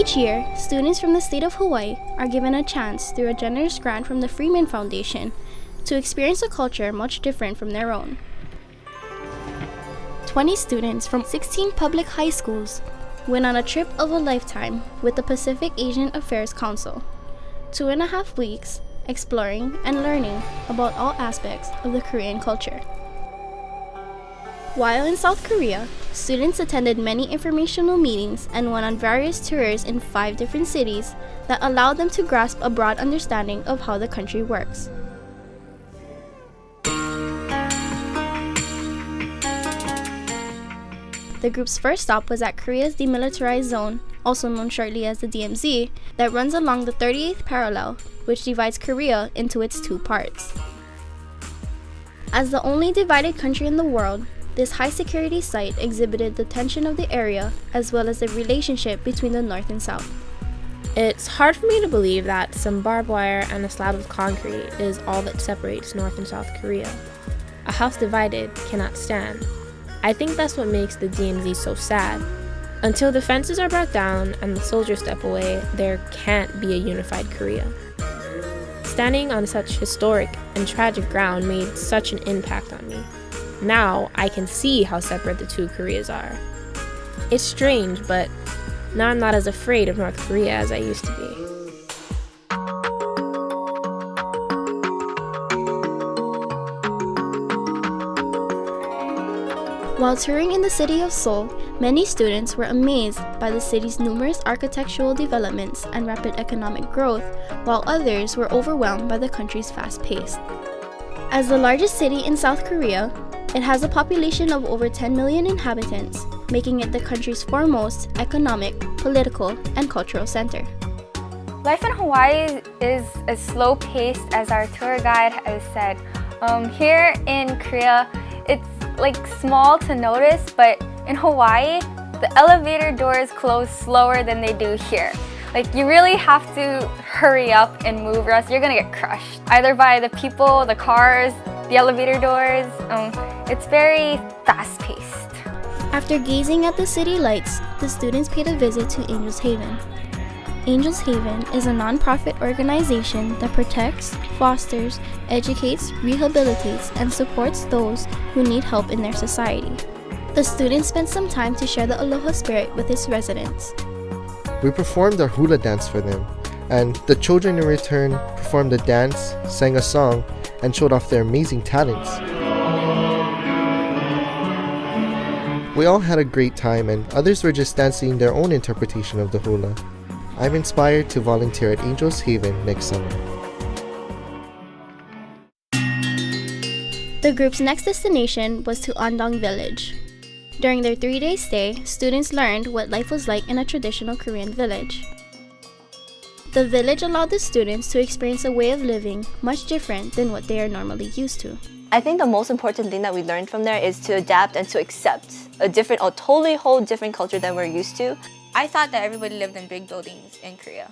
Each year, students from the state of Hawaii are given a chance through a generous grant from the Freeman Foundation to experience a culture much different from their own. 20 students from 16 public high schools went on a trip of a lifetime with the Pacific Asian Affairs Council, 2.5 weeks exploring and learning about all aspects of the Korean culture. While in South Korea, students attended many informational meetings and went on various tours in 5 different cities that allowed them to grasp a broad understanding of how the country works. The group's first stop was at Korea's Demilitarized Zone, also known shortly as the DMZ, that runs along the 38th parallel, which divides Korea into its 2 parts. As the only divided country in the world, this high-security site exhibited the tension of the area as well as the relationship between the North and South. It's hard for me to believe that some barbed wire and a slab of concrete is all that separates North and South Korea. A house divided cannot stand. I think that's what makes the DMZ so sad. Until the fences are brought down and the soldiers step away, there can't be a unified Korea. Standing on such historic and tragic ground made such an impact on me. Now I can see how separate the 2 Koreas are. It's strange, but now I'm not as afraid of North Korea as I used to be. While touring in the city of Seoul, many students were amazed by the city's numerous architectural developments and rapid economic growth, while others were overwhelmed by the country's fast pace. As the largest city in South Korea, it has a population of over 10 million inhabitants, making it the country's foremost economic, political, and cultural center. Life in Hawaii is as slow-paced as our tour guide has said. Here in Korea, it's like small to notice, but in Hawaii, the elevator doors close slower than they do here. Like, you really have to hurry up and move, or else you're gonna get crushed, either by the people, the cars, the elevator doors. It's very fast-paced. After gazing at the city lights, the students paid a visit to Angels Haven. Angels Haven is a non-profit organization that protects, fosters, educates, rehabilitates, and supports those who need help in their society. The students spent some time to share the Aloha spirit with its residents. We performed our hula dance for them, and the children in return performed a dance, sang a song, and showed off their amazing talents. We all had a great time, and others were just dancing their own interpretation of the hula. I'm inspired to volunteer at Angels Haven next summer. The group's next destination was to Andong Village. During their 3-day stay, students learned what life was like in a traditional Korean village. The village allowed the students to experience a way of living much different than what they are normally used to. I think the most important thing that we learned from there is to adapt and to accept a totally whole different culture than we're used to. I thought that everybody lived in big buildings in Korea,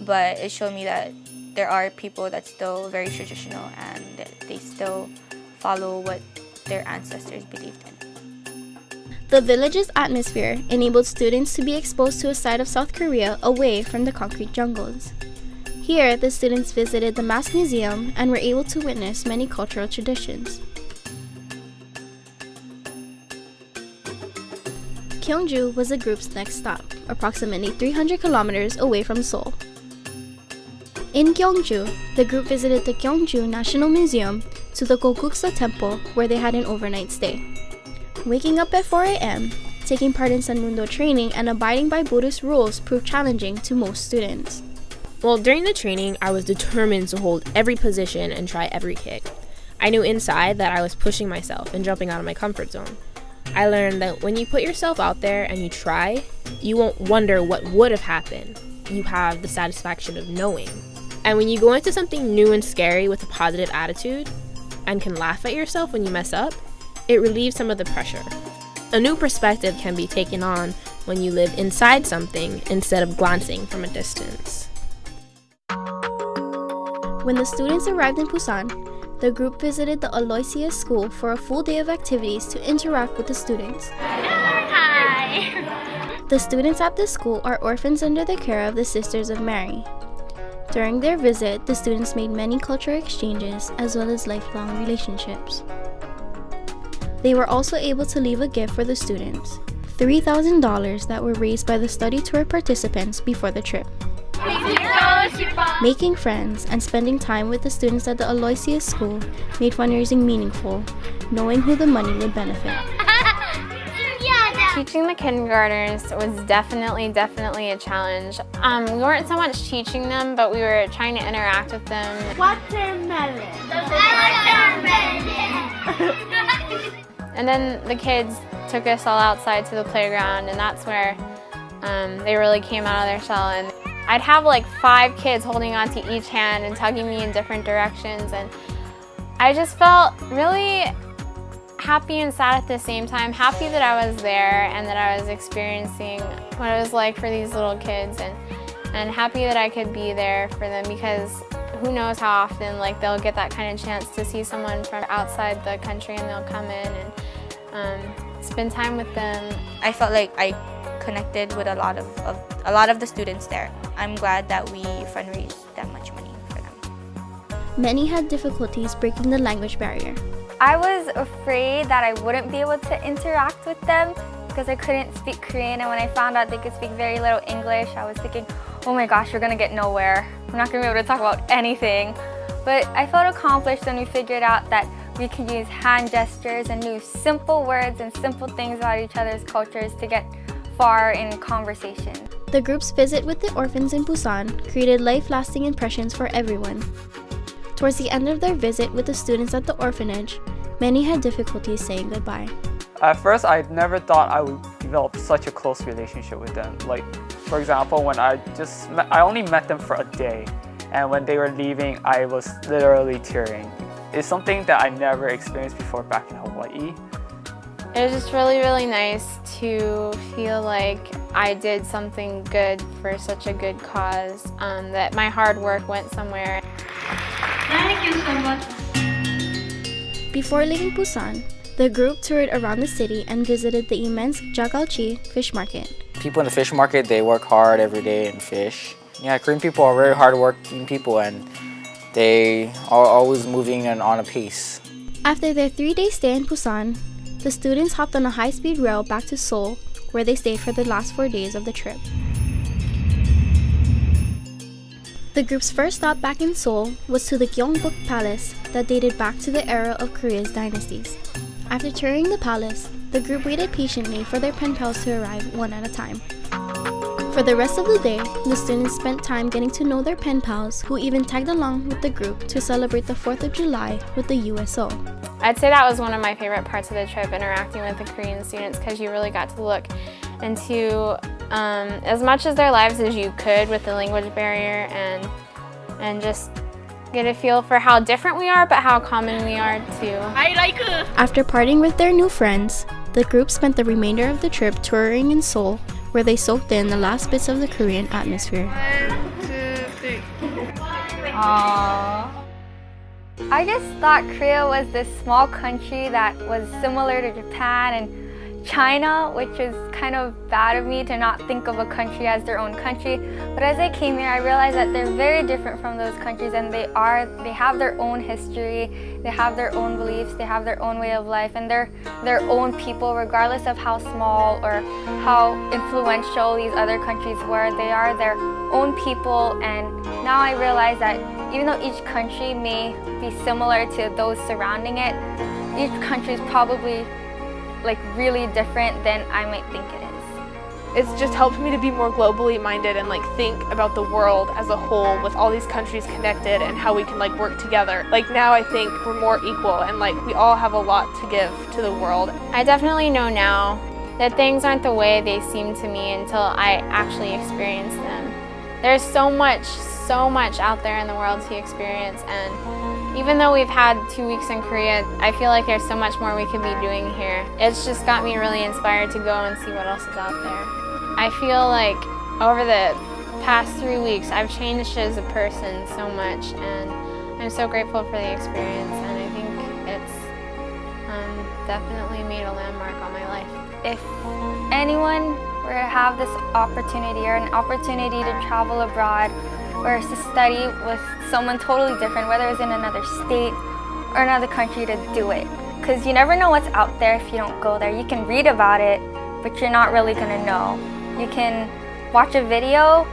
but it showed me that there are people that's still very traditional and that they still follow what their ancestors believed in. The village's atmosphere enabled students to be exposed to a side of South Korea away from the concrete jungles. Here, the students visited the Mask Museum and were able to witness many cultural traditions. Gyeongju was the group's next stop, approximately 300 kilometers away from Seoul. In Gyeongju, the group visited the Gyeongju National Museum to the Gokguksa Temple, where they had an overnight stay. Waking up at 4 a.m., taking part in Sanmundo training, and abiding by Buddhist rules proved challenging to most students. Well, during the training, I was determined to hold every position and try every kick. I knew inside that I was pushing myself and jumping out of my comfort zone. I learned that when you put yourself out there and you try, you won't wonder what would have happened. You have the satisfaction of knowing. And when you go into something new and scary with a positive attitude and can laugh at yourself when you mess up, it relieves some of the pressure. A new perspective can be taken on when you live inside something instead of glancing from a distance. When the students arrived in Busan, the group visited the Aloysius School for a full day of activities to interact with the students. Hi! The students at this school are orphans under the care of the Sisters of Mary. During their visit, the students made many cultural exchanges as well as lifelong relationships. They were also able to leave a gift for the students, $3,000 that were raised by the study tour participants before the trip. Making friends and spending time with the students at the Aloysius School made fundraising meaningful, knowing who the money would benefit. Teaching the kindergartners was definitely a challenge. We weren't so much teaching them, but we were trying to interact with them. Watermelon. And then the kids took us all outside to the playground, and that's where they really came out of their shell. And I'd have like 5 kids holding onto each hand and tugging me in different directions, and I just felt really happy and sad at the same time. Happy that I was there and that I was experiencing what it was like for these little kids, and happy that I could be there for them, because who knows how often like they'll get that kind of chance to see someone from outside the country, and they'll come in and spend time with them. I felt like I connected with a lot of the students there. I'm glad that we fundraised that much money for them. Many had difficulties breaking the language barrier. I was afraid that I wouldn't be able to interact with them because I couldn't speak Korean, and when I found out they could speak very little English, I was thinking, oh my gosh, we're gonna get nowhere. We're not gonna be able to talk about anything. But I felt accomplished when we figured out that we could use hand gestures and use simple words and simple things about each other's cultures to get far in conversation. The group's visit with the orphans in Busan created life-lasting impressions for everyone. Towards the end of their visit with the students at the orphanage, many had difficulties saying goodbye. At first, I never thought I would develop such a close relationship with them. Like, for example, when I only met them for a day, and when they were leaving, I was literally tearing. It's something that I never experienced before back in Hawaii. It was just really nice to feel like I did something good for such a good cause, that my hard work went somewhere. Thank you so much. Before leaving Busan, the group toured around the city and visited the immense Jagalchi fish market. People in the fish market, they work hard every day and fish. Yeah, Korean people are very hardworking people, and they are always moving and on a pace. After their 3-day stay in Busan, the students hopped on a high-speed rail back to Seoul, where they stayed for the last 4 days of the trip. The group's first stop back in Seoul was to the Gyeongbok Palace that dated back to the era of Korea's dynasties. After touring the palace, the group waited patiently for their pen pals to arrive one at a time. For the rest of the day, the students spent time getting to know their pen pals, who even tagged along with the group to celebrate the 4th of July with the USO. I'd say that was one of my favorite parts of the trip, interacting with the Korean students, because you really got to look into as much of their lives as you could with the language barrier, and just get a feel for how different we are, but how common we are too. After parting with their new friends, the group spent the remainder of the trip touring in Seoul, where they soaked in the last bits of the Korean atmosphere. 1, 2, 3. Aww. I just thought Korea was this small country that was similar to Japan and China, which is kind of bad of me to not think of a country as their own country. But as I came here, I realized that they're very different from those countries, and they have their own history, they have their own beliefs, they have their own way of life, and they're their own people, regardless of how small or how influential these other countries were. They are their own people, and now I realize that even though each country may be similar to those surrounding it, each country is probably like really different than I might think it is. It's just helped me to be more globally minded and like think about the world as a whole, with all these countries connected and how we can like work together. Like now I think we're more equal, and like we all have a lot to give to the world. I definitely know now that things aren't the way they seem to me until I actually experience them. There's so much out there in the world to experience, and even though we've had 2 weeks in Korea, I feel like there's so much more we could be doing here. It's just got me really inspired to go and see what else is out there. I feel like over the past 3 weeks, I've changed as a person so much, and I'm so grateful for the experience, and I think it's definitely made a landmark on my life. If anyone We're to have this opportunity or an opportunity to travel abroad or to study with someone totally different, whether it's in another state or another country, to do it. Because you never know what's out there if you don't go there. You can read about it, but you're not really gonna know. You can watch a video,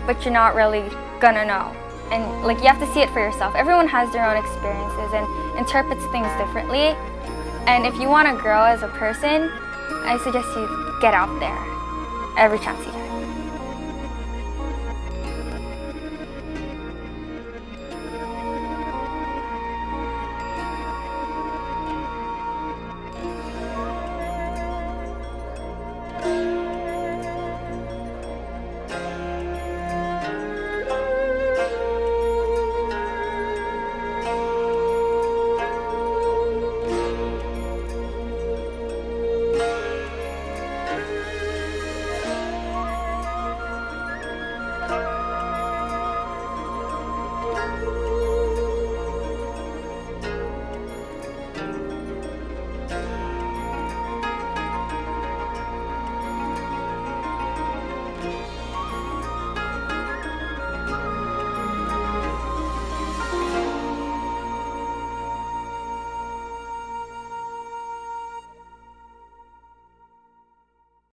but you're not really gonna know. And like, you have to see it for yourself. Everyone has their own experiences and interprets things differently. And if you want to grow as a person, I suggest you get out there every chance you can.